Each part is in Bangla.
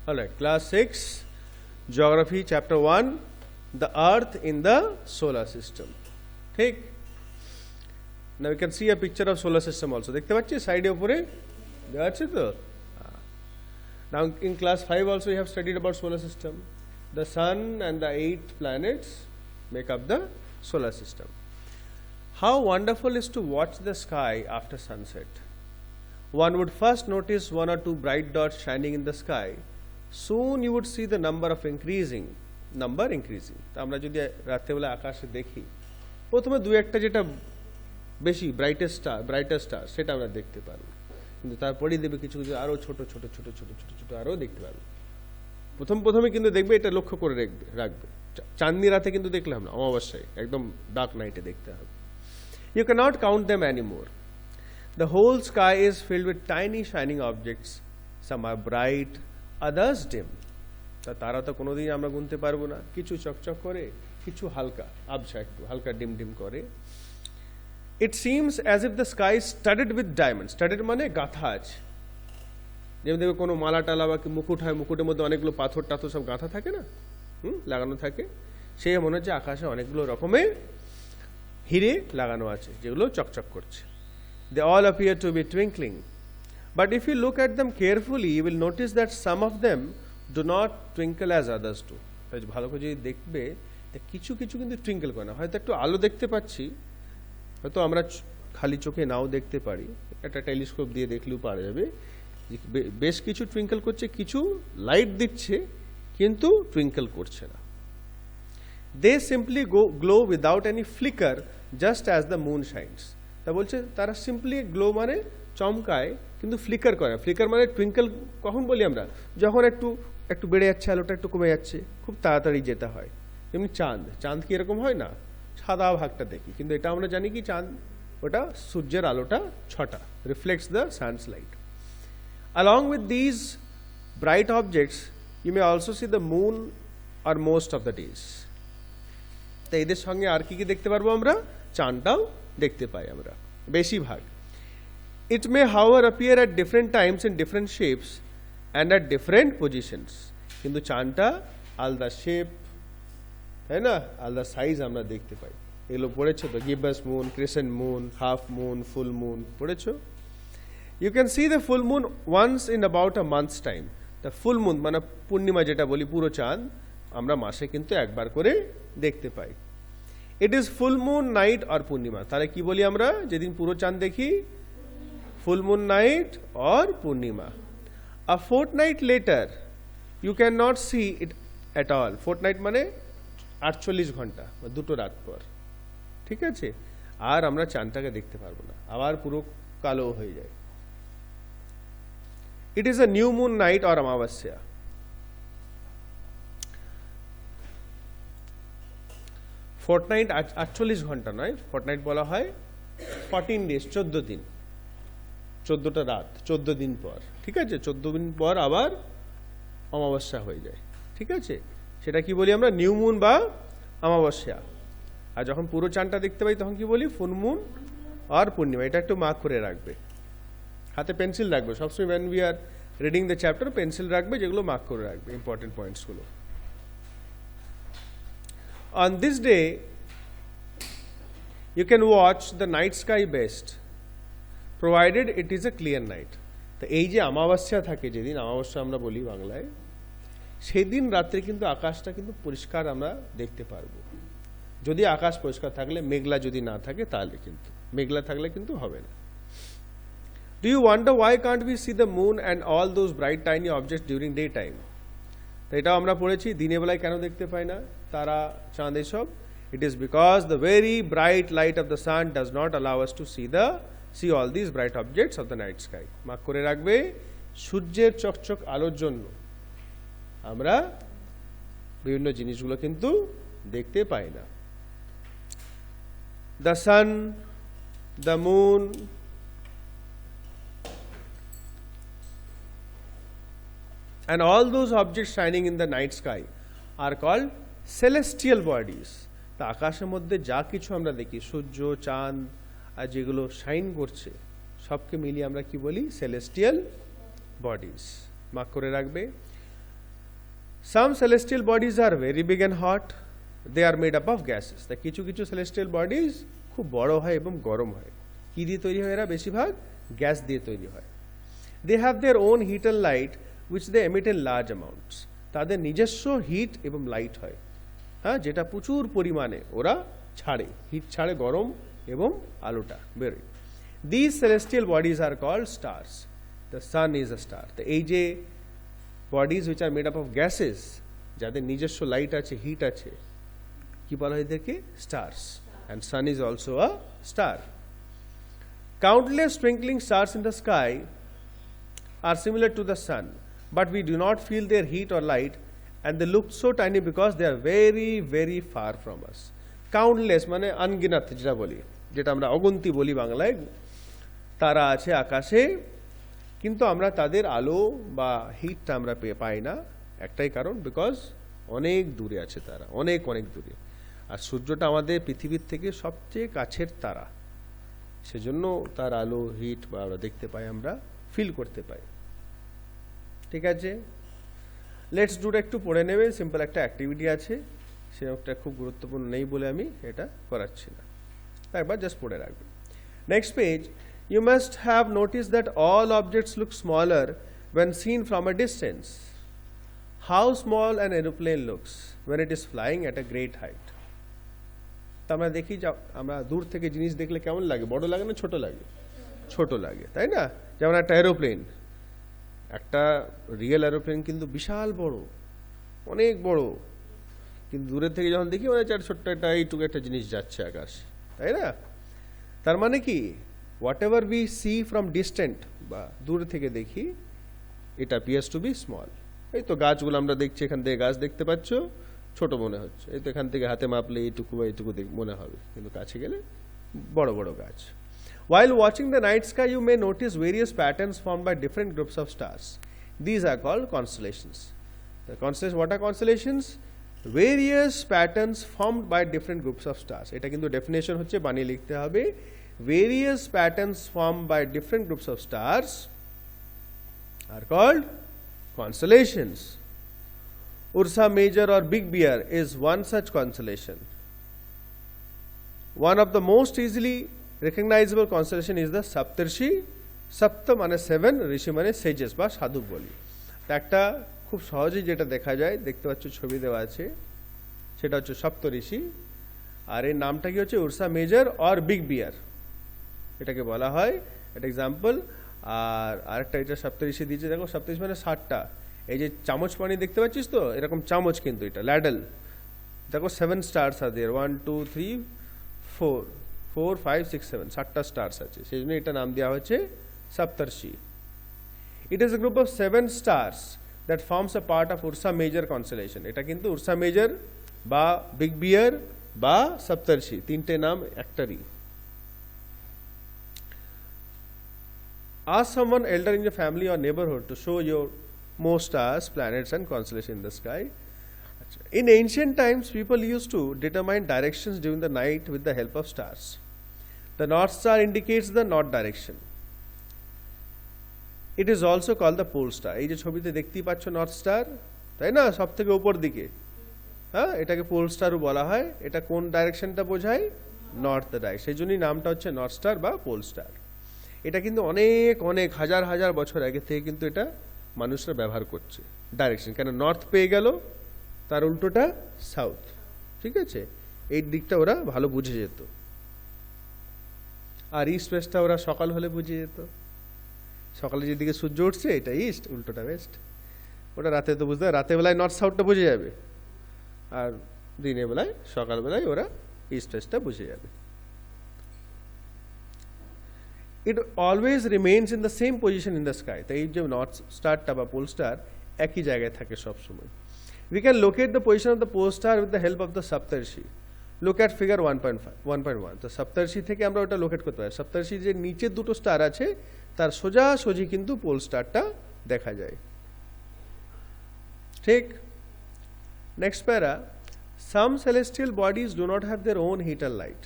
Alright, class 6, geography chapter 1, the earth in the solar system. Take. Now we can see a picture of solar system also. দেখতে পাচ্ছি সাইডে উপরে দেওয়া আছে তো? Now in class 5 also you have studied about solar system. The sun and the 8 planets make up the solar system. How wonderful is to watch the sky after sunset. One would first notice 1 or 2 bright dots shining in the sky. Soon you would see the number increasing. তো আমরা যদি রাত্রেবেলা আকাশে দেখি প্রথমে দুই একটা যেটা বেশি ব্রাইটার স্টার সেটা আমরা দেখতে পারবো, কিন্তু তারপরেই দেখবে কিছু কিছু আরো ছোট ছোট ছোট ছোট ছোট ছোট আরো দেখতে পারবো। প্রথমে কিন্তু দেখবে, এটা লক্ষ্য করে রাখবে, চাঁদনি রাতে কিন্তু দেখলাম না, অমাবস্যায় একদম ডার্ক নাইটে দেখতে হবে। You cannot count them anymore. The whole sky is filled with tiny shining objects. Some are bright, others dim. তারা তো কোনোদিন আমরা গুনতে পারবো না, কিছু চকচক করে, কিছু হালকা আবছা, একটু হালকা ডিম ডিম করে। It seems as if the sky is studded with diamonds. Studded মানে গাঁথা আছে, যেমন দেখবে কোনো মালা টালা বা মুকুট হয়, মুকুটের মধ্যে অনেকগুলো পাথর টাথর সব গাঁথা থাকে না, লাগানো থাকে, সে মনে হচ্ছে আকাশে অনেকগুলো রকমের হিরে লাগানো আছে যেগুলো চকচক করছে। They all appear to be twinkling, but if you look at them carefully you will notice that some of them do not twinkle as others do. ভালো করে যদি দেখবে কিছু কিছু কিন্তু টুইঙ্কেল করে না, হয়তো একটু আলো দেখতে পাচ্ছি, হয়তো আমরা খালি চোখে নাও দেখতে পারি, একটা টেলিস্কোপ দিয়ে দেখলেও পারা যাবে বেশ কিছু টুইঙ্কেল করছে, কিছু লাইট দিচ্ছে কিন্তু টুইঙ্কেল করছে না। They simply glow without any flicker just as the moon shines. তা বলছে তারা সিম্পলি গ্লো মানে চমকায় কিন্তু ফ্লিকার করে। ফ্লিকার মানে টুইঙ্কেল কখন বলি আমরা, যখন একটু বেড়ে যাচ্ছে আলোটা, একটু কমে যাচ্ছে, খুব তাড়াতাড়ি যেতে হয়। এমনি চাঁদ কি এরকম হয় না, সাদা ভাগটা দেখি, কিন্তু এটা আমরা জানি কি চাঁদ ওটা সূর্যের আলোটা ছটা, reflects the sun's light. Along with these bright objects you may also see the moon or most of the days. তো এদের সঙ্গে আর কি কি দেখতে পারবো আমরা, চাঁদটাও দেখতে পাই আমরা বেশিরভাগ। It may however appear at different times in different shapes and at different positions. কিন্তু চাঁদটা আলাদা শেপ, তাই না, আলাদা সাইজ আমরা দেখতে পাই। এগুলো পড়েছো তো, gibbous moon, crescent moon, half moon, full moon পড়েছো। You can see the full moon once in about a month's time. The full moon মানে পূর্ণিমা যেটা বলি, পুরো চাঁদ আমরা মাসে কিন্তু একবার করে দেখতে পাই। It is full moon night or পূর্ণিমা। তাহলে কি বলি আমরা যেদিন পুরো চাঁদ দেখি, full moon night or Purnima. A fortnight later you cannot see it at all. Fortnight মানে 48 ঘন্টা বা দুটো রাত পর, ঠিক আছে, আর আমরা চাঁদটাকে দেখতে পারবো না, আবার পুরো কালো হয়ে যায়। It is a new moon night or অমাবস্যা। ফোর্টনাইট 48 ঘন্টা নয়, ফোর্টনাইট বলা হয় 14 days, 14 দিন, 14টা রাত, 14 দিন পর, ঠিক আছে, 14 দিন পর আবার অমাবস্যা হয়ে যায়, ঠিক আছে, সেটা কি বলি আমরা, নিউ মুন বা অমাবস্যা। আর যখন পুরো চাঁদটা দেখতে পাই তখন কি বলি, ফুল মুন আর পূর্ণিমা। এটা একটু মার্ক করে রাখবে, হাতে পেন্সিল রাখবে সবসময়, when we are reading the chapter pencil রাখবে, যেগুলো মার্ক করে রাখবে important পয়েন্টসগুলো। On this day you can watch the night sky best provided it is a clear night. তো এই যে অমাবস্যা থাকে, যেদিন অমাবস্যা আমরা বলি বাংলায়, সেদিন রাত্রে কিন্তু আকাশটা কিন্তু পরিষ্কার আমরা দেখতে পারবো, যদি আকাশ পরিষ্কার থাকলে, মেঘলা যদি না থাকে তাহলে, কিন্তু মেঘলা থাকলে কিন্তু হবে না। Do you wonder why can't we see the moon and all those bright tiny objects during daytime? তো এটাও আমরা পড়েছি, দিনের বেলায় কেন দেখতে পাই না তারা, চাঁদ এসব। It is because the very bright light of the sun does not allow us to see all these bright objects of the night sky. Mark করে রাখবে, সূর্যের চকচক আলোর জন্য আমরা বিভিন্ন জিনিসগুলো কিন্তু দেখতে পাই না। The sun, the moon, and all those objects shining in the night sky are called celestial bodies. তা আকাশের মধ্যে যা কিছু আমরা দেখি, সূর্য, চাঁদ আর যেগুলো শাইন করছে, সবকে মিলিয়ে আমরা কি বলি, সেলেস্টিয়াল bodies. মার্ক করে রাখবে। Some celestial bodies are very big and hot. They are made up of gases. তা কিছু কিছু celestial bodies খুব বড় হয় এবং গরম হয়। কি দিয়ে তৈরি হয় এরা? বেশিরভাগ গ্যাস দিয়ে তৈরি হয়। They have their own heat and light which they emit in large amounts. তাদের নিজস্ব হিট এবং লাইট হয়, হ্যাঁ, যেটা প্রচুর পরিমাণে ওরা ছাড়ে, হিট ছাড়ে, গরম এবং আলোটা বেরোয়। These celestial bodies are called stars. The sun is a star. তো এই যে bodies which are made up of gases, যাদের নিজস্ব লাইট আছে, হিট আছে, কি বলা হয় এদেরকে? Stars. And sun is also a star. Countless twinkling stars in the sky are similar to the sun, but we do not feel their heat or light, and they look so tiny because they are very very far from us. Countless মানে আনগিনাত, যেটা বলি, যেটা আমরা অগন্তি বলি বাংলায়, তারা আছে আকাশে, কিন্তু আমরা তাদের আলো বা হিটটা আমরা পাই না। একটাই কারণ, বিকজ অনেক দূরে আছে তারা, অনেক অনেক দূরে। আর সূর্যটা আমাদের পৃথিবীর থেকে সবচেয়ে কাছের তারা, সেজন্য তার আলো, হিট বা আমরা দেখতে পাই, আমরা ফিল করতে পাই। ঠিক আছে, লেটস ডুটা একটু পড়ে নেবে। সিম্পল একটা অ্যাক্টিভিটি আছে, সেটা খুব গুরুত্বপূর্ণ নেই বলে আমি এটা করাচ্ছি না, একবার জাস্ট পড়ে রাখবে। Next page, you must have noticed that all objects look smaller when seen from a distance. How small an aeroplane looks when it is flying at a great height. তো আমরা দেখি, আমরা দূর থেকে জিনিস দেখলে কেমন লাগে? বড় লাগে না ছোট লাগে? ছোট লাগে, তাই না? যেমন একটা এরোপ্লেন, একটা রিয়েল এরোপ্লেন কিন্তু বিশাল বড়, অনেক বড়, কিন্তু দূরের থেকে যখন দেখি মনে হচ্ছে ছোট্ট একটা এইটুকু একটা জিনিস যাচ্ছে আকাশে, তাই না? তার মানে কি, whatever we see from distant বা দূর থেকে দেখি, it appears to be small. এই তো গাছগুলো আমরা দেখছি, এখান থেকে গাছ দেখতে পাচ্ছ, ছোট মনে হচ্ছে। এই তো এখান থেকে হাতে মাপলে এইটুকু বা এইটুকু মনে হবে, কিন্তু কাছে গেলে বড় বড় গাছ। While watching the night sky, you may notice various patterns formed by different groups of stars. These are called constellations. The constellations, what are constellations? Various patterns formed by different groups of stars. এটা কিন্তু ডেফিনেশন হচ্ছে, বানিয়ে লিখতে হবে। Various patterns formed by different groups of stars are called constellations. Ursa Major or Big Bear is one such constellation. One of the most easily recognizable constellation is the Saptarshi. Sapta মানে 7, ঋষি মানে sages বা সাধু বলি। একটা খুব সহজেই যেটা দেখা যায়, দেখতে পাচ্ছ ছবি দেওয়া আছে, সেটা হচ্ছে সপ্তঋষি। আর এর নামটা কি হচ্ছে? উর্সা মেজর অর বিগ বিয়ার, এটাকে বলা হয়। একটা এক্সাম্পল। আর আরেকটা এটা সপ্তঋষি দিয়েছে, দেখো সপ্তঋষি মানে 7টা। এই যে চামচ পানি দেখতে পাচ্ছিস তো, এরকম চামচ কিন্তু এটা ল্যাডেল। দেখো 7 স্টার্স আছে, 1 2 3 4 4 5 6 7, 7টা স্টার্স আছে, সেই জন্য এটা নাম দেওয়া হচ্ছে সপ্তর্ষি। It is a group of 7 stars that forms a part of Ursa Major constellation. এটা কিন্তু উর্সা মেজর বা বিগ বিয়ার বা সপ্তর্ষি, তিনটে নাম একটারই। Ask someone elder in your family or neighborhood to show your more stars, planets and constellations in the sky. In ancient times, people used to determine directions during the night with the help of stars. The North Star indicates the north direction. It is also called the pole star. এই যে ছবিতে দেখতেই পাচ্ছ নর্থ স্টার, তাই না, সব থেকে উপর দিকে, হ্যাঁ, এটাকে পোল স্টারও বলা হয়। এটা কোন ডাইরেকশনটা বোঝায়? নর্থ ডাইরেকশন, সেই জন্যই নামটা হচ্ছে নর্থ স্টার বা পোল স্টার। এটা কিন্তু অনেক অনেক হাজার হাজার বছর আগে থেকে কিন্তু এটা মানুষরা ব্যবহার করছে ডাইরেকশন। কেন? নর্থ পেয়ে গেল, তার উল্টোটা সাউথ, ঠিক আছে, এই দিকটা ওরা ভালো বুঝে যেত। আর ইস্ট ওয়েস্টটা ওরা সকাল হলে বুঝে যেত। সকালে যেদিকে সূর্য উঠছে এটা ইস্ট, উল্টোটা ওয়েস্ট। ওটা রাতে তো বুঝতে, রাতে বেলায় নর্থ সাউথটা বুঝে যাবে, আর দিনের বেলায় সকালবেলায় ওরা ইস্ট ওয়েস্টটা বুঝে যাবে। It always remains in the same position in the sky. তাই এই যে নর্থ স্টারটা বা পোল স্টার একই জায়গায় থাকে সব সময়। We can locate the position of the pole star with the help of the Saptarshi. Look at figure 1.1. তো সপ্তর্ষি থেকে আমরা ওটা লোকেট করতে পারি। সপ্তর্ষি যে নিচের দুটো স্টার আছে তার সোজাসুজি কিন্তু পোল স্টারটা দেখা যায়, ঠিক। নেক্সট প্যারা, some celestial bodies do not have their own heat and light.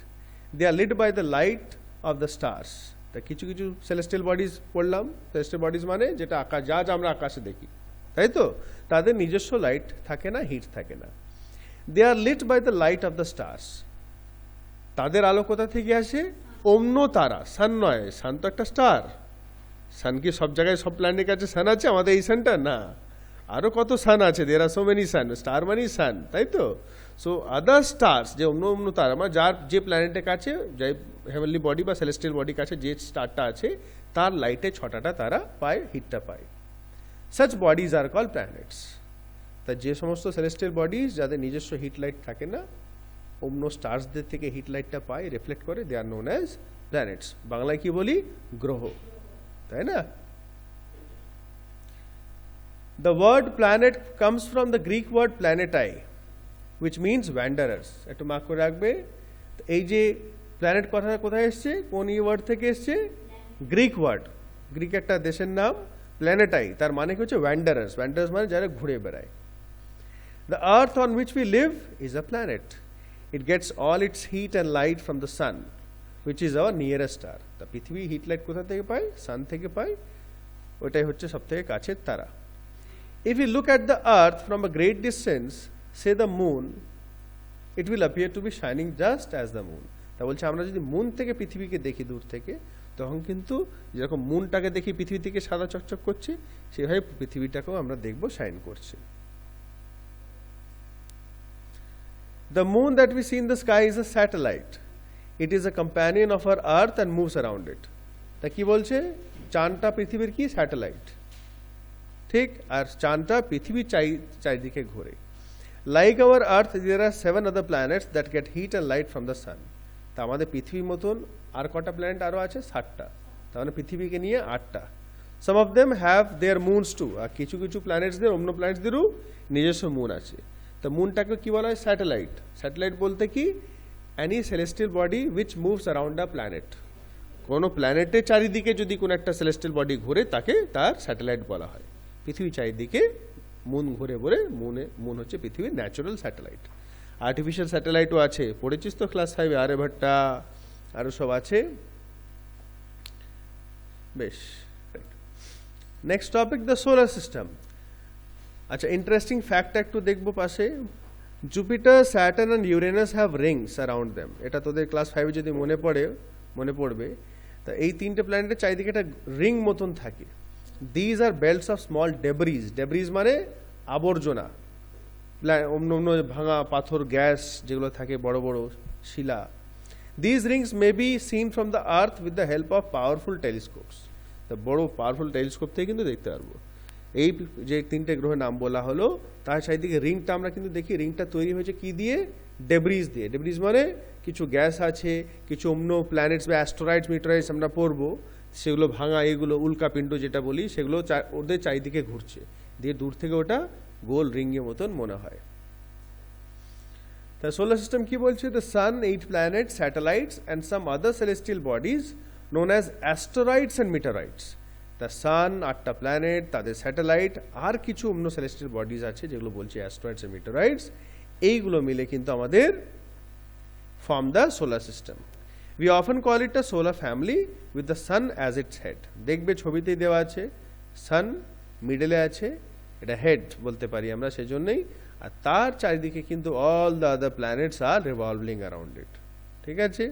They are lit by the light of the stars. তা কিছু কিছু সেলেস্টিয়াল বডিজ পড়লাম। সেলেস্টিয়াল বডিজ মানে যেটা আকাশ, যা আমরা আকাশে দেখি, তাই তো? তাদের নিজস্ব লাইট থাকে না, হিট থাকে না। They are lit by the light of the stars. তাদের আলো কোথা থেকে আসে? অন্য তারা, সান নয়। সান তো একটা স্টার। সান কি সব জায়গায় সব প্ল্যানেটের কাছে সান আছে? আমাদের এই সানটা না, আরো কত সান আছে। দেয়ার আর সো মেনি সান, স্টার মানি সান, তাই তো? সো আদার স্টার্স, যে অন্য অন্য তারা, মানে যার যে প্ল্যানেটের কাছে, যে হেভেনলি বডি বা সেলেস্টিয়াল বডির কাছে যে স্টারটা আছে, তার লাইটে ছটাটা তারা পায়, হিটটা পায়। Such bodies are call planets. তা যে সমস্ত সেলেস্টিয়াল বডিজ যাদের নিজস্ব হিট লাইট থাকে না, অন্য স্টার্সদের থেকে হিট লাইটটা পায়, রিফ্লেক্ট করে, দে আর নোন অ্যাজ প্ল্যানেটস। বাংলায় কি বলি? গ্রহ, তাই না? The word planet comes from the Greek word planetai, which means wanderers. একটু মার্ক করে রাখবে। এই যে প্ল্যানেট কথাটা কোথায় এসছে, কোন ওয়ার্ড থেকে এসছে? Greek word. গ্রিক একটা দেশের নাম প্ল্যানেটাই, তার মানে কি হচ্ছে ওয়ান্ডারার্স। ওয়ান্ডারার্স মানে যারা ঘুরে বেড়ায়। The earth on which we live is a planet. It gets all its heat and light from the sun, which is our nearest star. তা পৃথিবী হিট লাইট কোথা থেকে পায়? সান থেকে পায়, ওইটাই হচ্ছে সব থেকে কাছের তারা। If you look at the earth from a great distance, say the moon, it will appear to be shining just as the moon. তা বলছে আমরা যদি মুন থেকে পৃথিবীকে দেখি দূর থেকে, তখন কিন্তু যেরকম মুনটাকে দেখি পৃথিবী থেকে সাদা চকচক করছে, সেভাবে পৃথিবীটাকেও আমরা দেখব শাইন করছে। The moon that we see in the sky is a satellite. It is a companion of our earth and moves around it. তা কি বলছে? চাঁদটা পৃথিবীর কি? স্যাটেলাইট, ঠিক? আর চাঁদটা পৃথিবীর চারিদিকে ঘোরে। Like our earth there are 7 other planets that get heat and light from the sun. তা আমাদের পৃথিবীর মতন আর কটা প্ল্যানেট আরও আছে? 7টা। তার মানে পৃথিবীকে নিয়ে 8টা। Some of them have their moons too. আর কিছু কিছু প্ল্যানেটসদের, অন্য প্ল্যানেটসদেরও নিজস্ব মুন আছে। তো মুনটাকে কি বলা হয়? স্যাটেলাইট। স্যাটেলাইট বলতে কি? Any celestial body which moves around a planet. কোনো প্ল্যানেটের চারিদিকে যদি কোনো একটা সেলেস্টিয়াল বডি ঘুরে, তাকে তার স্যাটেলাইট বলা হয়। পৃথিবীর চারিদিকে মুন ঘুরে ঘুরে, মুন হচ্ছে পৃথিবীর ন্যাচারাল স্যাটেলাইট। আর্টিফিশিয়াল স্যাটেলাইটও আছে, পড়েছিস তো ক্লাস 5-এ, আর্যভট্টা আরও সব আছে। বেশ, next topic the solar system. আচ্ছা, ইন্টারেস্টিং ফ্যাক্ট একটু দেখবো পাশে। Jupiter, Saturn and Uranus have Rings around them. এটা তোদের ক্লাস 5-এ যদি মনে পড়বে, তা এই তিনটে প্ল্যানেটের চারিদিকে একটা রিং মতন থাকে। These are belts of small debris. Debris মানে আবর্জনা, অন্য অন্য ভাঙা পাথর, গ্যাস যেগুলো থাকে, বড় বড় শিলা। These rings may be seen from the earth with the help of powerful telescopes. তা বড় পাওয়ারফুল টেলিস্কোপ থেকে কিন্তু দেখতে পারবো। এই যে তিনটে গ্রহের নাম বলা হলো, তার চারিদিকে রিংটা আমরা কিন্তু দেখি। রিংটা তৈরি হয়েছে কি দিয়ে? ডেব্রিজ দিয়ে। ডেব্রিজ মানে কিছু গ্যাস আছে, কিছু অন্য প্ল্যানেটস বা অ্যাস্টেরয়েডস, মিটেরয়েডস আমরা পড়বো, সেগুলো ভাঙা, এগুলো উল্কাপিণ্ড যেটা বলি, সেগুলো ওদের চারিদিকে ঘুরছে, দিয়ে দূর থেকে ওটা গোল রিংয়ের মতন মনে হয়। তা সোলার সিস্টেম কি বলছে? The sun, 8 planets, satellites and some other celestial bodies known as asteroids and meteorites. The sun, 8টা প্ল্যানেট, তাদের স্যাটেলাইট, আর কিছু অন্য সেলেস্টিয়াল বডিজ আছে যেগুলো বলছে অ্যাস্টেরয়েডস এন্ড মিটেরয়েডস। এইগুলো মিলে কিন্তু আমাদের form the solar system. We often call it a solar family with the sun as its head. দেখবে ছবিতেই দেওয়া আছে, সান মিডলে আছে, এটা হেড বলতে পারি আমরা সেজন্যই। আর তার চারিদিকে কিন্তু all the other planets are revolving around it, ঠিক আছে?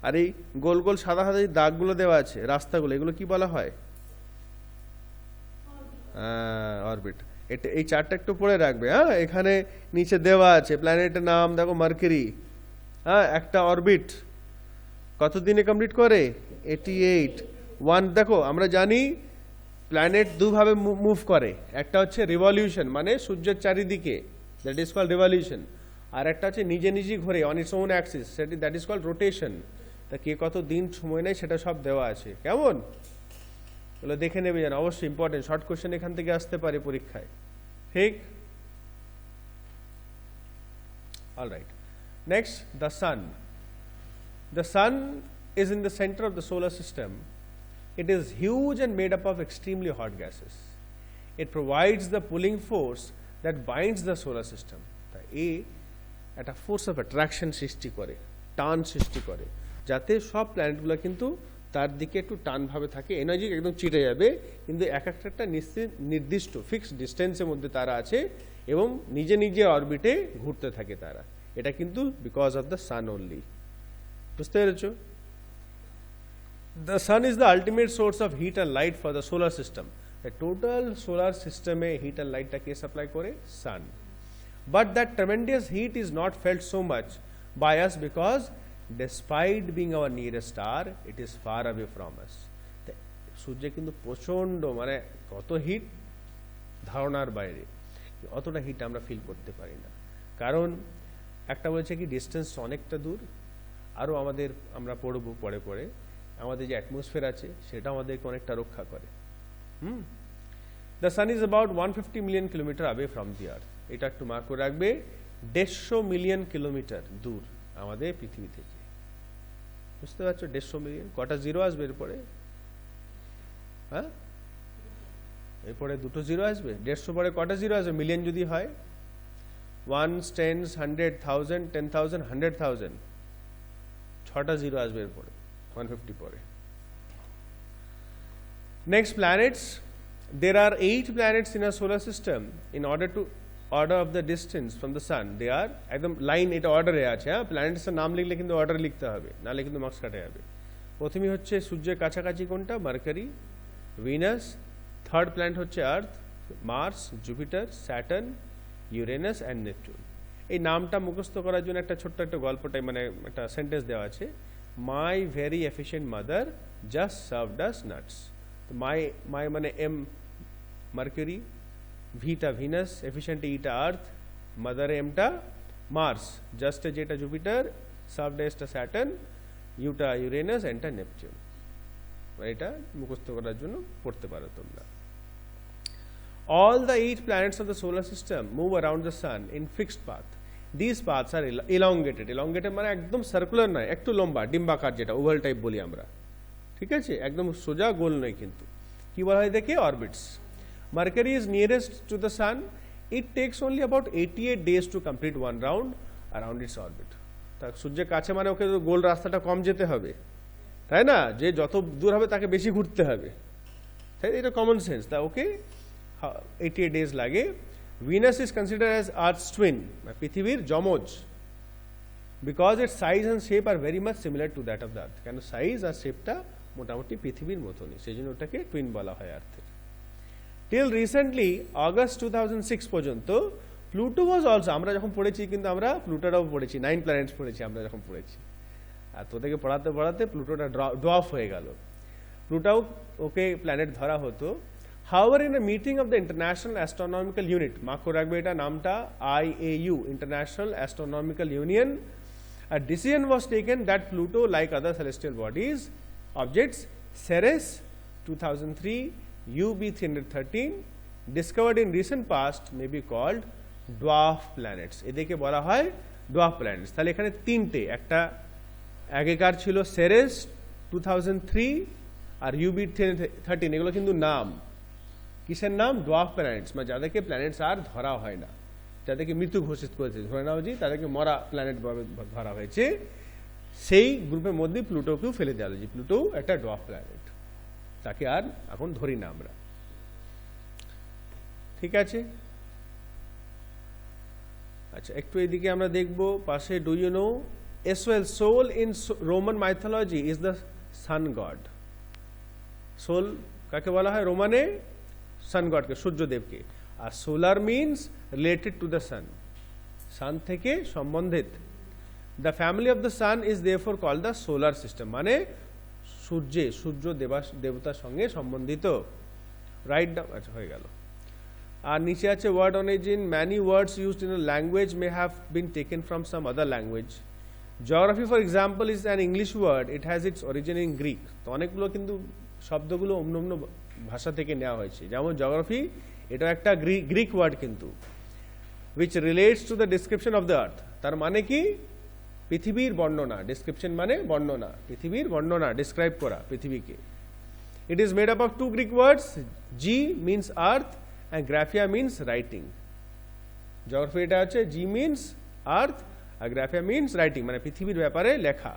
আর এই গোল গোল সাদা সাদা দাগগুলো দেওয়া আছে, রাস্তাগুলো, এগুলো কি বলা হয়? অরবিট। এটা এই চারটা একটু পড়ে রাখবে। হ্যাঁ, এখানে নিচে দেওয়া আছে প্ল্যানেটের নাম, দেখো মার্কারি। হ্যাঁ, একটা অরবিট কত দিনে কমপ্লিট করে? 88। 1 দেখো, আমরা জানি প্ল্যানেট দুভাবে মুভ করে। একটা হচ্ছে রিভলিউশন, মানে সূর্যের চারিদিকে, দ্যাট ইজ কল্ড রিভলিউশন। আর একটা হচ্ছে নিজে নিজেই ঘোরে, on its own axis, that is called rotation. তা কে কত দিন সময় নেয় সেটা সব দেওয়া আছে, কেমন? এগুলো দেখে নেবে যেন, অবশ্যই ইম্পর্টেন্ট। শর্ট কোশ্চেন এখান থেকে আসতে পারে পরীক্ষায়, ঠিক? Alright, next, the sun. The sun is in the center of the solar system. It is huge and made up of extremely hot gases. It provides the pulling force that binds the solar system. এই একটা ফোর্স অফ অ্যাট্রাকশন সৃষ্টি করে, টান সৃষ্টি করে, যাতে সব প্ল্যানেটগুলো কিন্তু তার দিকে একটু টান ভাবে থাকে, এ নয় যে একদম চিটে যাবে, কিন্তু এক একটা নির্দিষ্ট ফিক্সড ডিস্টেন্সের মধ্যে তারা আছে এবং নিজে নিজে অরবিটে ঘুরতে থাকে তারা। এটা কিন্তু because of the San only. বুঝতে পেরেছো? The sun is the ultimate source of heat and light for the solar system. The total solar system e heat and light ta ke supply kore? Sun. But that tremendous heat is not felt so much by us because despite being our nearest star, it is far away from us. সূর্যে কিন্তু প্রচণ্ড মানে কত হিট ধারণার বাইরে, অতটা হিট আমরা ফিল করতে পারি না। কারণ একটা বলেছে কি ডিস্টেন্স অনেকটা দূর, আরও আমাদের আমরা পড়ব পরে পরে আমাদের যে অ্যাটমসফিয়ার আছে সেটা আমাদেরকে অনেকটা রক্ষা করে। The sun is about 150 million kilometre away from the earth. এটা একটু মার্ক করে রাখবে, 150 মিলিয়ন কিলোমিটার দূর আমাদের পৃথিবী থেকে। বুঝতে পারছো? 150 মিলিয়ন, কটা জিরো আসবে এরপরে? হ্যাঁ, এরপরে দুটো জিরো আসবে। 150 পরে কটা জিরো আসবে মিলিয়ন যদি হয়? 1, 10, 100, 1000, 10,000, 100,000, 6টা জিরো আসবে এরপরে 150 পরে। Next, planets. There are 8 planets in our solar system. In order to order of the distance from the sun, they are একদম লাইন, এটা অর্ডারে আছে। হ্যাঁ, প্ল্যানেটসের নাম লিখলে কিন্তু অর্ডার লিখতে হবে, নাহলে কিন্তু মার্কস কাটা যাবে। প্রথমে হচ্ছে সূর্যের কাছাকাছি কোনটা? Mercury, Venus. থার্ড প্ল্যানেট হচ্ছে Earth, Mars, Jupiter, Saturn, Uranus and Neptune. এই নামটা মুখস্থ করার জন্য একটা ছোট্ট একটা গল্পটাই মানে একটা সেন্টেন্স দেওয়া আছে, my very efficient mother just served us nuts. তো মাই মানে এম মার্কারি, ভিটা ভিনাস, এফিশিয়েন্টে ইটা আর্থ, মাদারে এমটা মার্স, জাস্টে যেটা জুপিটার, সার্ভড এসটা স্যাটার্ন, ইউটা ইউরেনাস, এন্টা নেপচুন। এটা মুখস্থ করার জন্য পড়তে পারো তোমরা। All the 8 planets of the solar system move around the sun in fixed path. These paths are elongated. Elongated মানে একদম সার্কুলার নয়, একটু লম্বা, ডিম্বাকার, যেটা ওভাল টাইপ বলি আমরা। ঠিক আছে, একদম সোজা গোল নয় কিন্তু। কি বলা হয় দেখে? Orbits. Mercury is nearest to the sun. It takes only about 88 days to complete one round around its orbit. তা সূর্যের কাছে মানে ওকে গোল রাস্তাটা কম যেতে হবে, তাই না? যে যত দূর হবে তাকে বেশি ঘুরতে হবে, তাই এটা কমন সেন্স। তা ওকে 88 days লাগে। Venus is considered as Earth's twin, পৃথিবীর যমজ, because its size and shape are very much similar to that of the Earth. কেন সাইজ আর শেপটা মোটামুটি পৃথিবীর মতনই, সেই জন্য ওটাকে টুইন বলা হয় আর্থের। টিল রিসেন্টলি অগস্ট 2006 পর্যন্ত প্লুটো ওয়াজ অলসো, আমরা যখন পড়েছি কিন্তু আমরা প্লুটোটাও পড়েছি, 9 প্ল্যানেটস পড়েছি আমরা যখন পড়েছি, আর তোদেরকে পড়াতে পড়াতে প্লুটোটা ড্রপ হয়ে গেল। প্লুটোও ওকে প্ল্যানেট ধরা হতো। However, in a meeting of the International Astronomical Unit, mark করে রাখবে এটা নামটা, IAU, International Astronomical Union, a decision was taken that Pluto, like other celestial bodies, objects, Ceres 2003, UB 313, discovered in recent past, may be called dwarf planets. এদেরকে বলা হয় dwarf planets. তাহলে এখানে তিনটে, একটা আগেকার ছিল Ceres 2003 আর UB 313, এগুলো কিন্তু নাম। কিসের নাম? ডোয়ার্ফ প্ল্যানেটস, মানে যাদেরকে প্ল্যানেটস আর ধরা হয় না, যাদেরকে মৃত্যু ঘোষিত করেছে, ধরে নাও যে তাদেরকে মরা প্ল্যানেট ধরা হয়েছে, সেই গ্রুপের মধ্যে প্লুটোকেও ফেলে দেওয়া হয়েছে। প্লুটো একটা ডোয়ার্ফ প্ল্যানেট, তাকে আর এখন ধরি না আমরা। ঠিক আছে, আচ্ছা একটু এদিকে আমরা দেখব পাশে। Do you know as well Sol in Roman mythology is the sun god. Sol কাকে বলা হয় রোমানে? সান গডকে, সূর্যদেবকে। আর solar means related to the sun, sun থেকে সম্বন্ধিত। The family of the sun is therefore called the solar system, মানে সূর্য দেবতার সঙ্গে সম্বন্ধিত। রাইট ডাউন, আচ্ছা হয়ে গেল। আর নিচে আছে word origin, many words used in a language may have been taken from some other language. Geography for example is an English word, it has its origin in Greek. তো অনেকগুলো কিন্তু শব্দগুলো অন্য অন্য ভাষা থেকে নেওয়া হয়েছে। যেমন জিওগ্রাফি, এটা একটা গ্রিক ওয়ার্ড কিন্তু, which relates to the description of the earth. তার মানে কি? পৃথিবীর বর্ণনা। ডিসক্রিপশন মানে বর্ণনা, পৃথিবীর বর্ণনা, ডিসক্রাইব করা পৃথিবীকে। It is made up of 2 Greek words, ge means earth and graphia means writing. Geography এটা হচ্ছে জি মিনস আর্থ আর গ্রাফিয়া মিনস রাইটিং, মানে পৃথিবীর ব্যাপারে লেখা।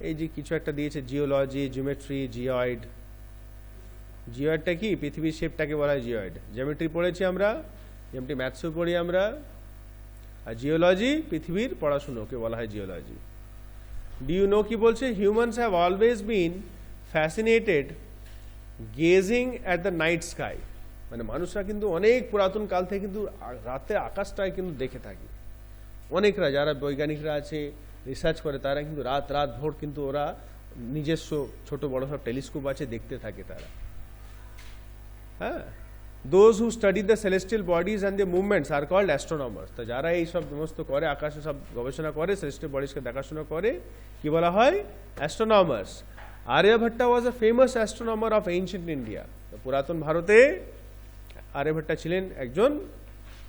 এই যে কিছু একটা দিয়েছে জিওলজি, জিওমেট্রি, জিওয়েড। জিওয়েডটা কি? পৃথিবীর শেপটাকে বলা হয় জিওয়েড। জিওমেট্রি পড়েছি আমরা, যেমনি ম্যাথসও পড়ি আমরা। আর জিওলজি পৃথিবীর পড়াশুনোকে বলা হয় জিওলজি। ডু ইউ নো কি বলছে? Humans have always been fascinated gazing at the night sky. মানে মানুষরা কিন্তু অনেক পুরাতন কাল থেকে কিন্তু রাতে আকাশটায় কিন্তু দেখে থাকে। অনেকরা যারা বৈজ্ঞানিকরা আছে, রিসার্চ করে, তারা কিন্তু রাত ভোর কিন্তু ওরা নিজস্ব ছোট বড় সব টেলিস্কোপ আছে, দেখতে থাকে তারা। হ্যাঁ, those who study the celestial bodies and the movements are called astronomers. তো যারা এই সব সমস্ত করে, আকাশে সব গবেষণা করে, সেলেস্টিয়াল বডিজকে দেখাশোনা করে, কি বলা হয়? Astronomers. Aryabhata was a famous astronomer of ancient India. পুরাতন ভারতে আর্যভট্ট ছিলেন একজন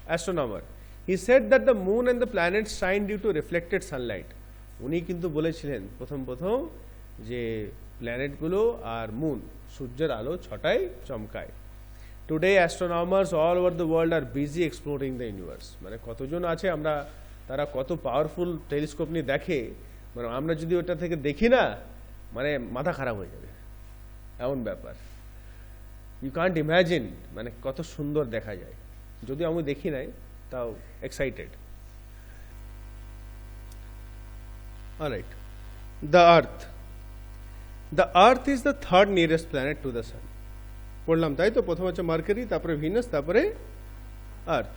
astronomer. He said that the moon and the planets shine due to reflected sunlight. উনি কিন্তু বলেছিলেন প্রথম যে প্ল্যানেটগুলো আর মুন সূর্যের আলো ছটায় চমকায়। Today astronomers all over the world are busy exploring the universe. মানে কতজন আছে, তারা কত পাওয়ারফুল টেলিস্কোপ নিয়ে দেখে, মানে আমরা যদি ওটা থেকে দেখি না, মানে মাথা খারাপ হয়ে যাবে, এমন ব্যাপার। ইউ কান্ট ইম্যাজিন মানে কত সুন্দর দেখা যায়। যদি আমি দেখি নাই তাও excited. All right. The Earth. The Earth is the third nearest planet to the Sun. পড়লাম তাই তো? প্রথম হচ্ছে মার্কারি, তারপরে ভিনাস, তারপরে আর্থ।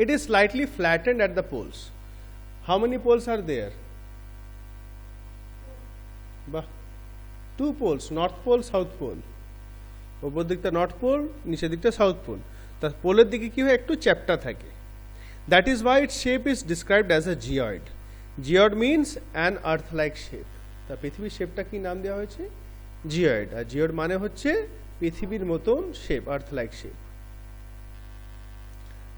It is slightly flattened at the poles. How many poles are there? বাহ, 2 poles, North Pole, South Pole. উপর দিকটা নর্থ পোল, নিচের দিকটা সাউথ পোল। তার পোলের দিকে কি হয়? একটু চ্যাপ্টা থাকে। That is why its shape is described as a geoid. Geoid means an earth like shape. তা পৃথিবীর শেপটা কি নাম দেওয়া হয়েছে? জিওয়েড। আর জিওয়েড মানে হচ্ছে পৃথিবীর মতন shape, earth like shape.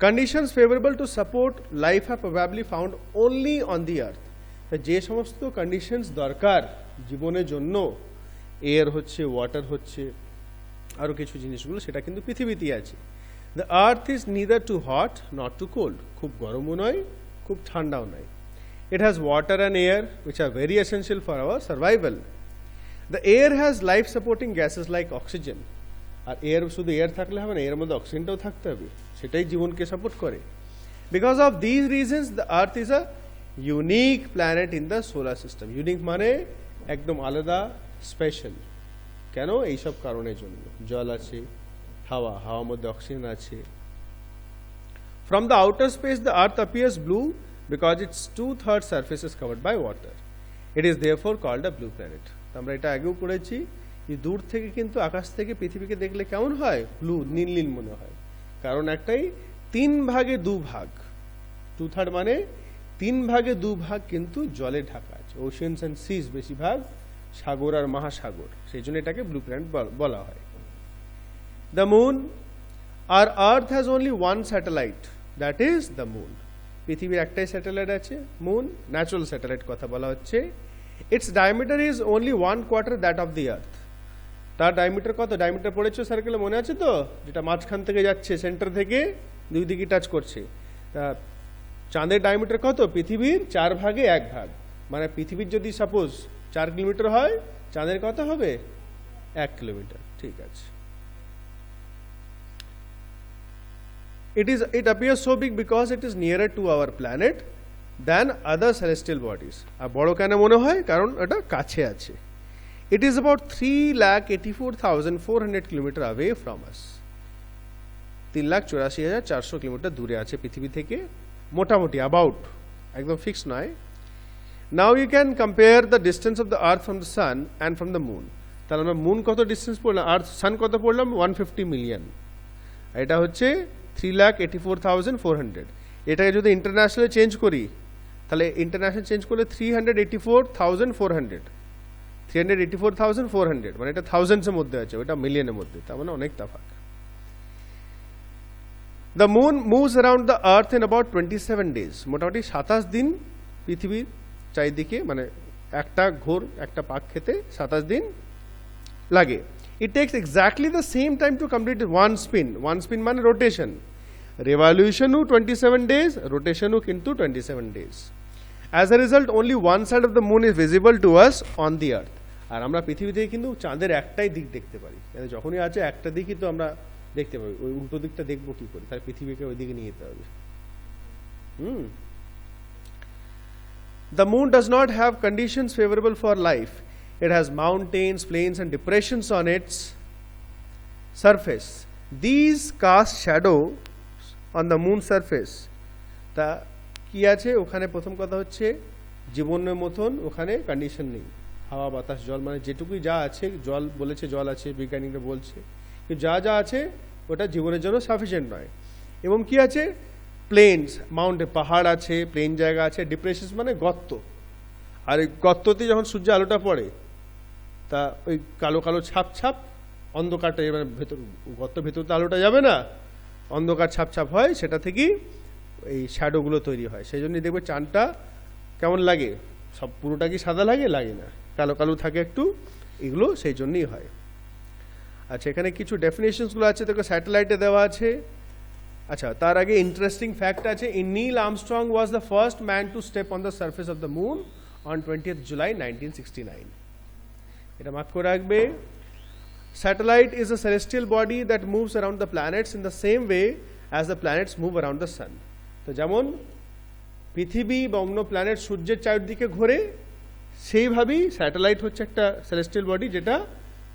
Conditions favourable to support life have probably found only on the earth. যে সমস্ত কন্ডিশনস দরকার জীবনের জন্য, এয়ার হচ্ছে, ওয়াটার হচ্ছে, আরও কিছু জিনিসগুলো, সেটা কিন্তু পৃথিবীতেই আছে। The earth is neither too hot nor too cold. খুব গরমও নয়, খুব ঠান্ডাও নয়। It has water and air which are very essential for our survival. The air has life supporting gases like oxygen. R air শুধু এয়ার থাকলে হবে না, এর মধ্যে অক্সিজেনটাও থাকতে হবে, সেটাই জীবনকে সাপোর্ট করে। Because of these reasons the earth is a unique planet in the solar system. Unique মানে একদম আলাদা, স্পেশাল। কেন? এইসব কারণের জন্য। জল আছে, হাওয়ার মধ্যে অক্সিজেন আছে। From the outer space the earth appears blue because its 2/3 surface is covered by water. It is therefore called a blue planet. আমরা এটা আগেও পড়েছি, এই দূর থেকে কিন্তু আকাশ থেকে পৃথিবীকে দেখলে কেমন হয়? ব্লু, নীল নীল মনে হয়। কারণ একটাই 3 ভাগে 2 ভাগ, 2/3 মানে 3 ভাগে 2 ভাগ কিন্তু জলে ঢাকা আছে। ওশিয়ানস অ্যান্ড সিজ, বেশিরভাগ সাগর আর মহাসাগর, সেই জন্য এটাকে ব্লু প্ল্যানেট বলা হয়। The moon, our earth has only one satellite, that is the moon. পৃথিবীর একটাই স্যাটেলাইট আছে, মুন, ন্যাচুরাল স্যাটেলাইট কথা বলা হচ্ছে। Its diameter is only 1/4 that of the earth. তার ডায়ামিটার কত? ডায়ামিটার পড়েছো সার্কেলে, মনে আছে তো? যেটা মাঝখান থেকে যাচ্ছে, সেন্টার থেকে দুই দিকে টাচ করছে। তা চাঁদের ডায়ামিটার কত? পৃথিবীর 4 ভাগে 1 ভাগ। মানে পৃথিবীর যদি সাপোজ 4 কিলোমিটার হয়, চাঁদের কত হবে? 1 কিলোমিটার। ঠিক আছে। It appears so big because it is nearer to our planet than other celestial bodies. আর বড় কেন মনে হয়? কারণ এটা কাছে আছে। It is about 3,84,400 kilometers away from us. 3,84,400 kilometre দূরে আছে পৃথিবী থেকে, মোটামুটি, অ্যাবাউট, একদম ফিক্স নয়। Now you can compare the distance of the earth from the sun and from the moon. তাহলে আমরা মুন কত ডিস্টেন্স পড়লাম, আর্থ সান কত পড়লাম? 150 মিলিয়ন। এটা হচ্ছে 3,84,400। এটাকে যদি ইন্টারন্যাশনালে চেঞ্জ করি, তাহলে ইন্টারন্যাশনাল চেঞ্জ করলে 384,400, 384,400, মানে এটা থাউজেন্ডসের মধ্যে আছে, ওটা মিলিয়নের মধ্যে, তার মানে অনেক তফাৎ। The moon moves around the earth in about 27 days. মোটামুটি 27 দিন পৃথিবীর চারিদিকে, মানে একটা ঘোর, একটা পাক খেতে 27 দিন লাগে। It takes exactly the same time to complete one spin. One spin মানে rotation. Revolution 27 days, rotation কিন্তু 27 days. As a result, only one side of the moon is visible to us on the earth. আর আমরা পৃথিবী থেকে কিন্তু চাঁদের একটাই দিক দেখতে পারি, যখনই আছে একটা দিকই তো আমরা দেখতে পাই, ওই উল্টো দিকটা দেখবো কি করে? তাই পৃথিবীকে ওই দিকে নিয়ে যেতে হবে। The moon does not have conditions favorable for life. It has mountains, plains and depressions on its surface. These cast shadow on the moon surface. তা কি আছে ওখানে? প্রথম কথা হচ্ছে জীবনের মতন ওখানে কন্ডিশন নেই, হাওয়া বাতাস জল, মানে যেটুকুই যা আছে, জল বলেছে জল আছে, বিজ্ঞানীরা বলছে, কিন্তু যা যা আছে ওটা জীবনের জন্য সাফিসিয়েন্ট নয়। এবং কি আছে? প্লেনস, মাউন্টেন, পাহাড় আছে, প্লেন জায়গা আছে, ডিপ্রেশনস মানে গর্ত, আর এই গর্ততে যখন সূর্যের আলোটা পড়ে তা ওই কালো কালো ছাপ ছাপ অন্ধকারটা, মানে ভেতর গর্ত ভেতর তো আলোটা যাবে না, অন্ধকার ছাপ ছাপ হয়, সেটা থেকেই এই শ্যাডোগুলো তৈরি হয়। সেই জন্যই দেখবে চাঁদটা কেমন লাগে, সব পুরোটা কি সাদা লাগে? লাগে না, কালো কালো থাকে একটু, এগুলো সেই জন্যই হয়। আচ্ছা, এখানে কিছু ডেফিনেশনসগুলো আছে, দেখো স্যাটেলাইটে দেওয়া আছে। আচ্ছা, তার আগে ইন্টারেস্টিং ফ্যাক্ট আছে। Neil Armstrong was the first man to step on the surface of the moon on 20th July 1969। এটা মার্ক করে রাখবে। Satellite is a celestial body that moves around the planets in the same way as the planets move around the sun. তো যেমন পৃথিবী বা অন্য প্ল্যানেট সূর্যের চারদিকে ঘোরে, সেইভাবেই স্যাটেলাইট হচ্ছে একটা সেলেস্টিয়াল বডি যেটা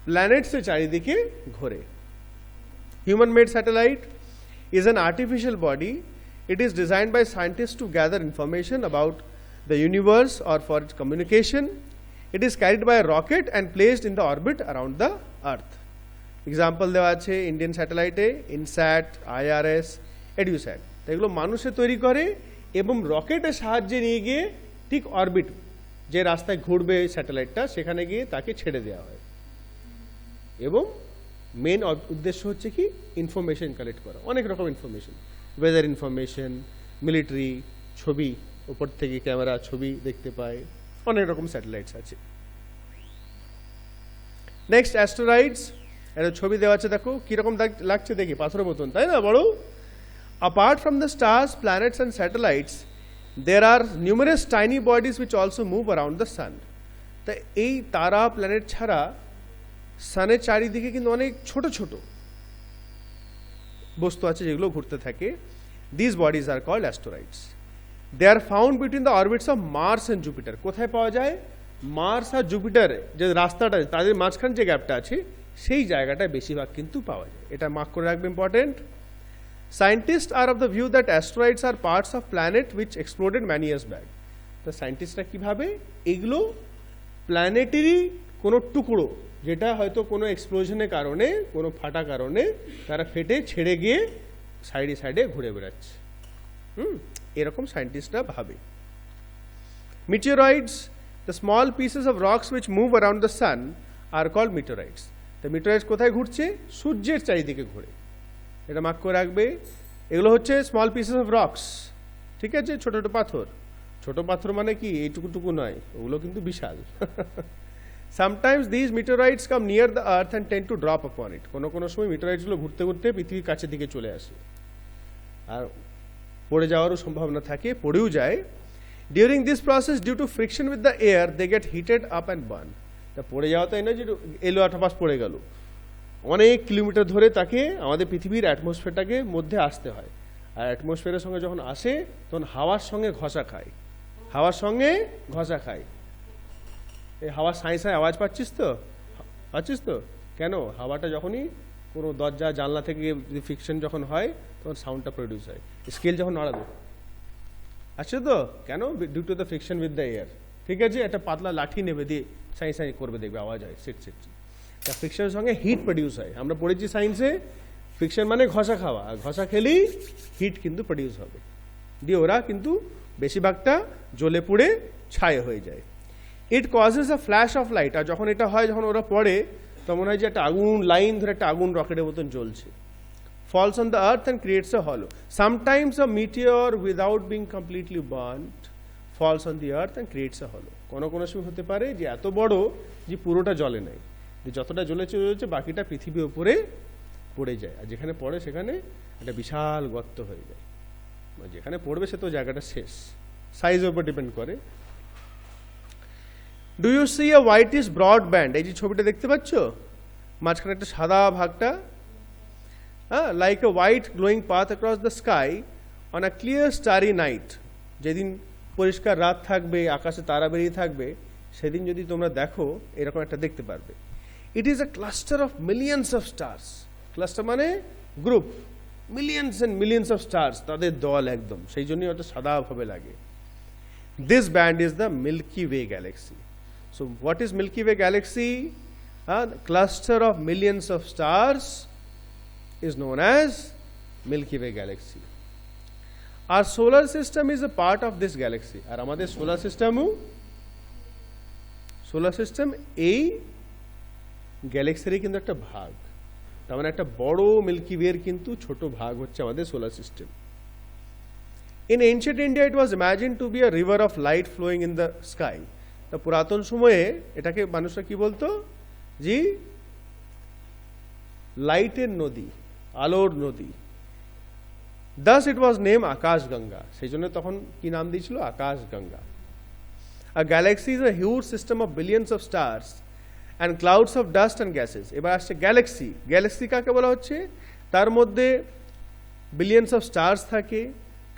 প্ল্যানেটসের চারিদিকে ঘোরে। Human made satellite is an artificial body. It is designed by scientists to gather information about the universe or for its communication. It is carried by a rocket and placed in the orbit around the earth. Example দেওয়া আছে ইন্ডিয়ান স্যাটেলাইটে, ইনস্যাট, IRS, এডুস্যাট। এগুলো মানুষে তৈরি করে এবং রকেটের সাহায্যে নিয়ে গিয়ে ঠিক অরবিট, যে রাস্তায় ঘুরবে স্যাটেলাইটটা, সেখানে গিয়ে তাকে ছেড়ে দেওয়া হয়। এবং মেন উদ্দেশ্য হচ্ছে কি? ইনফরমেশন কালেক্ট করা, অনেক রকম ইনফরমেশন, ওয়েদার ইনফরমেশন, মিলিটারি, ছবি, উপর থেকে ক্যামেরা ছবি দেখতে পায়, অনেক রকম স্যাটেলাইটস আছে। নেক্সট অ্যাস্টেরয়েডস, একটা ছবি দেওয়া আছে, দেখো কিরকম লাগছে, দেখি পাথরের মতন, তাই না? বড়। Apart from the stars, planets and satellites, there are numerous tiny bodies which also move around the sun. তা এই তারা প্ল্যানেট ছাড়া সানের চারিদিকে কিন্তু অনেক ছোট ছোট বস্তু আছে যেগুলো ঘুরতে থাকে। These bodies are called asteroids. They are found between the orbits of Mars and Jupiter. কোথায় পাওয়া যায়? মার্স আর জুপিটারে যে রাস্তাটা, তাদের মাঝখান যে গ্যাপটা আছে, সেই জায়গাটায় বেশিরভাগ কিন্তু পাওয়া যায়। এটা মার্ক করে রাখবে, important. Scientists are of the view that asteroids are parts of planet which exploded many years back. তো সায়েন্টিস্টরা কিভাবে এগুলো প্ল্যানেটেরই কোনো টুকরো, যেটা হয়তো কোনো এক্সপ্লোশনের কারণে, কোনো ফাটা কারণে তারা ফেটে ছেড়ে গিয়ে সাইডে সাইডে ঘুরে বেড়াচ্ছে, এরকম সায়েন্টিস্টরা ভাবে। Meteoroids, the small pieces of rocks which move around the sun are called meteoroids. তো meteoroids কোথায় ঘুরছে? সূর্যের চারিদিকে ঘুরে। এটা মার্ক করে রাখবে। এগুলো হচ্ছে স্মল পিসেস অফ রক্স, ঠিক আছে, ছোট ছোট পাথর। ছোট পাথর মানে কি এইটুকুটুকু নয়, ওগুলো কিন্তু বিশাল। Sometimes these meteorites come near the earth and tend to drop upon it. কোনো কোনো সময় মিটেরয়েডসগুলো ঘুরতে ঘুরতে পৃথিবীর কাছের দিকে চলে আসে, আর পড়ে যাওয়ারও সম্ভাবনা থাকে, পড়েও যায়। During this process, due to friction with the air, they get heated up and burn. তা পড়ে যাওয়া তাই না যে এলো আঠাপাস পড়ে গেল, অনেক কিলোমিটার ধরে তাকে আমাদের পৃথিবীর অ্যাটমসফিয়ারটাকে মধ্যে আসতে হয়। আর অ্যাটমসফিয়ারের সঙ্গে যখন আসে তখন হাওয়ার সঙ্গে ঘষা খায়, হাওয়ার সঙ্গে ঘষা খায়। এই হাওয়ার সাঁই সাঁই আওয়াজ পাচ্ছিস তো? পাচ্ছিস তো? কেন? হাওয়াটা যখনই কোনো দরজা জানলা থেকে ফ্রিকশন যখন হয় তখন সাউন্ডটা প্রডিউস হয়। স্কেল যখন নাড়াবে আচ্ছা তো কেন? Due to the friction with the air, ঠিক আছে। একটা পাতলা লাঠি নেবে দিয়ে সাঁই সাঁই করবে, দেখবে আওয়াজ হয়, সিট সিট। তা ফ্রিকশনের সঙ্গে হিট প্রডিউস হয়। আমরা পড়েছি সায়েন্সে, ফ্রিকশন মানে ঘষা খাওয়া, আর ঘষা খেলেই হিট কিন্তু প্রডিউস হবে, দিয়ে ওরা কিন্তু বেশিরভাগটা জ্বলে পুড়ে ছাই হয়ে যায়। It causes a flash of light. আর যখন এটা হয়, যখন ওরা পড়ে, তখন মনে হয় যে একটা আগুন লাইন ধরে একটা আগুন রকেটের মতন জ্বলছে। Falls on the earth and creates a hollow. Sometimes a meteor, without being completely burnt, falls on the earth and creates a hollow. কোনো কোনো সময় হতে পারে যে এত বড় যে পুরোটা জ্বলে নাই, যে যতটা জ্বলেছে জ্বলেছে বাকিটা পৃথিবীর উপরে পড়ে যায়, আর যেখানে পড়ে সেখানে একটা বিশাল গর্ত হয়ে যায়, যেখানে পড়বে সে তো জায়গাটা শেষ। সাইজের উপর ডিপেন্ড করে। Do you see a whitish broad band? এই যে ছবিটা দেখতে পাচ্ছ, মাঝখানে একটা সাদা ভাগটা, like a white glowing path across the sky on a clear starry night. যেদিন পরিষ্কার রাত থাকবে, আকাশে তারা বেরিয়ে থাকবে, সেদিন যদি তোমরা দেখো এরকম একটা দেখতে পারবে। It is a cluster of millions of stars. Cluster মানে group, millions and millions of stars, তাদের দল একদম, সেই জন্যই ওটা সাদাভাবে লাগে। This band is the Milky Way galaxy. So what is Milky Way galaxy? Cluster of millions of stars is known as Milky Way galaxy. Our solar system is a part of this galaxy. আর আমাদের সোলার সিস্টেম এই গ্যালাক্সিরই কিন্তু একটা ভাগ। তার মানে একটা বড় মিল্কি ওয়ের কিন্তু ছোট ভাগ হচ্ছে আমাদের solar system. In ancient India it was imagined to be a river of light flowing in the sky. তা পুরাতন সময়ে এটাকে মানুষরা কি বলতো? জি, লাইটের নদী, আলোর নদী। Thus it was named আকাশ গঙ্গা। সেই জন্য তখন কি নাম দিয়েছিল? আকাশ Ganga. A galaxy is a huge system of billions of stars and clouds of dust and gases. এবার আসছে গ্যালাক্সি। গ্যালাক্সি কাকে বলা হচ্ছে? তার মধ্যে বিলিয়ন্স অফ স্টার্স থাকে,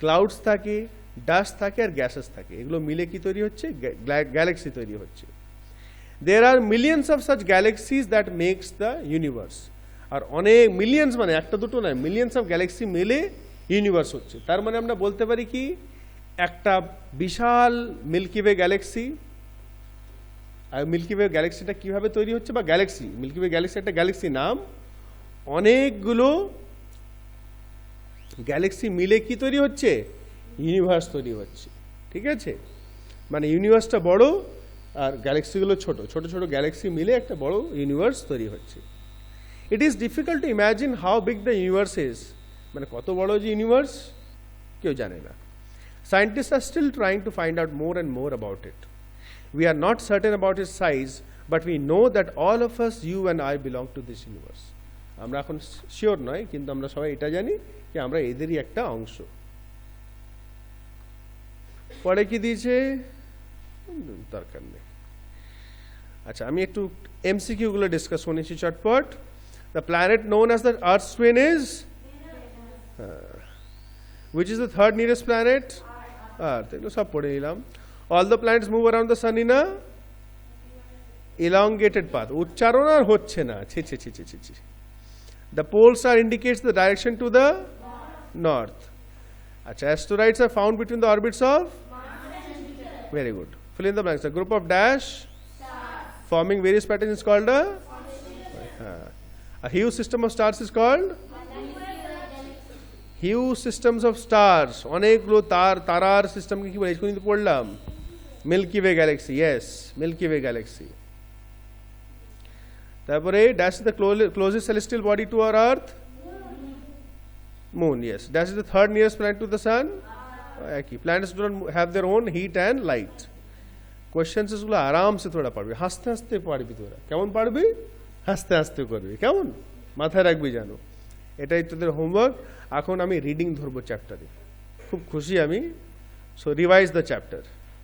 ক্লাউডস থাকে, ডাস্ট থাকে আর গ্যাসেস থাকে। এগুলো মিলে কি তৈরি হচ্ছে? গ্যালাক্সি তৈরি হচ্ছে। There are millions of such galaxies that makes the universe. আর অনেক মিলিয়ন্স মানে একটা দুটো নয়, মিলিয়ন্স অফ গ্যালাক্সি মিলে ইউনিভার্স হচ্ছে। তার মানে আমরা বলতে পারি কি একটা বিশাল মিল্কি ওয়ে গ্যালাক্সি। আর মিল্কি ওয়ে গ্যালাক্সিটা কিভাবে তৈরি হচ্ছে? বা গ্যালাক্সি, মিল্কি ওয়ে গ্যালাক্সি একটা গ্যালাক্সি নাম, অনেকগুলো গ্যালাক্সি মিলে কি তৈরি হচ্ছে? ইউনিভার্স তৈরি হচ্ছে। ঠিক আছে, মানে ইউনিভার্সটা বড় আর গ্যালাক্সিগুলো ছোট, ছোট ছোট গ্যালাক্সি মিলে একটা বড় ইউনিভার্স তৈরি হচ্ছে। It is difficult to imagine how big the universe is. মানে কত বড় যে ইউনিভার্স কেউ জানে না। Scientist are still trying to find out more and more about it. We are not certain about its size, but we know that all of us, you and I, belong to this universe. আমরা এখন শিওর নয়, কিন্তু আমরা সবাই এটা জানি যে আমরা এদেরই একটা অংশ। পরে কি দিয়েছে? দরকার নেই। আচ্ছা, আমি একটু এমসিকিউ গুলো ডিসকাস করেছি চটপট। The planet known as the earths twin is, which is the third nearest planet? Earth. এগুলো সব পড়ে নিলাম। All the planets move around the sun in a elongated path. উচ্চারণ আর হচ্ছে না, ছি ছি ছি ছি ছি ছি। The pole star indicates the direction to the north. আচ্ছা, asteroids are found between the orbits of? Very good. Fill in the blanks. A group of dash forming various patterns is called a huge system of stars is called? Huge systems of stars. অনেকগুলো তারার সিস্টেমকে কি বলে? এখন কিন্তু পড়লাম Milky Way galaxy. Yes, Milky Way galaxy. তারপরে dash is the closest celestial body to our earth? Moon. Yes. Dash is the third nearest planet to the sun? একই। Planets do not have their own heat and light. Questions গুলো আরামসে তোরা পারবি, হাসতে হাসতে পারবি তোরা। কেমন পারবি? হাসতে হাসতে করবি। কেমন? মাথায় রাখবি জানো, এটাই তোদের হোমওয়ার্ক। এখন আমি রিডিং ধরবো চ্যাপ্টারে, খুব খুশি আমি। So revise the chapter.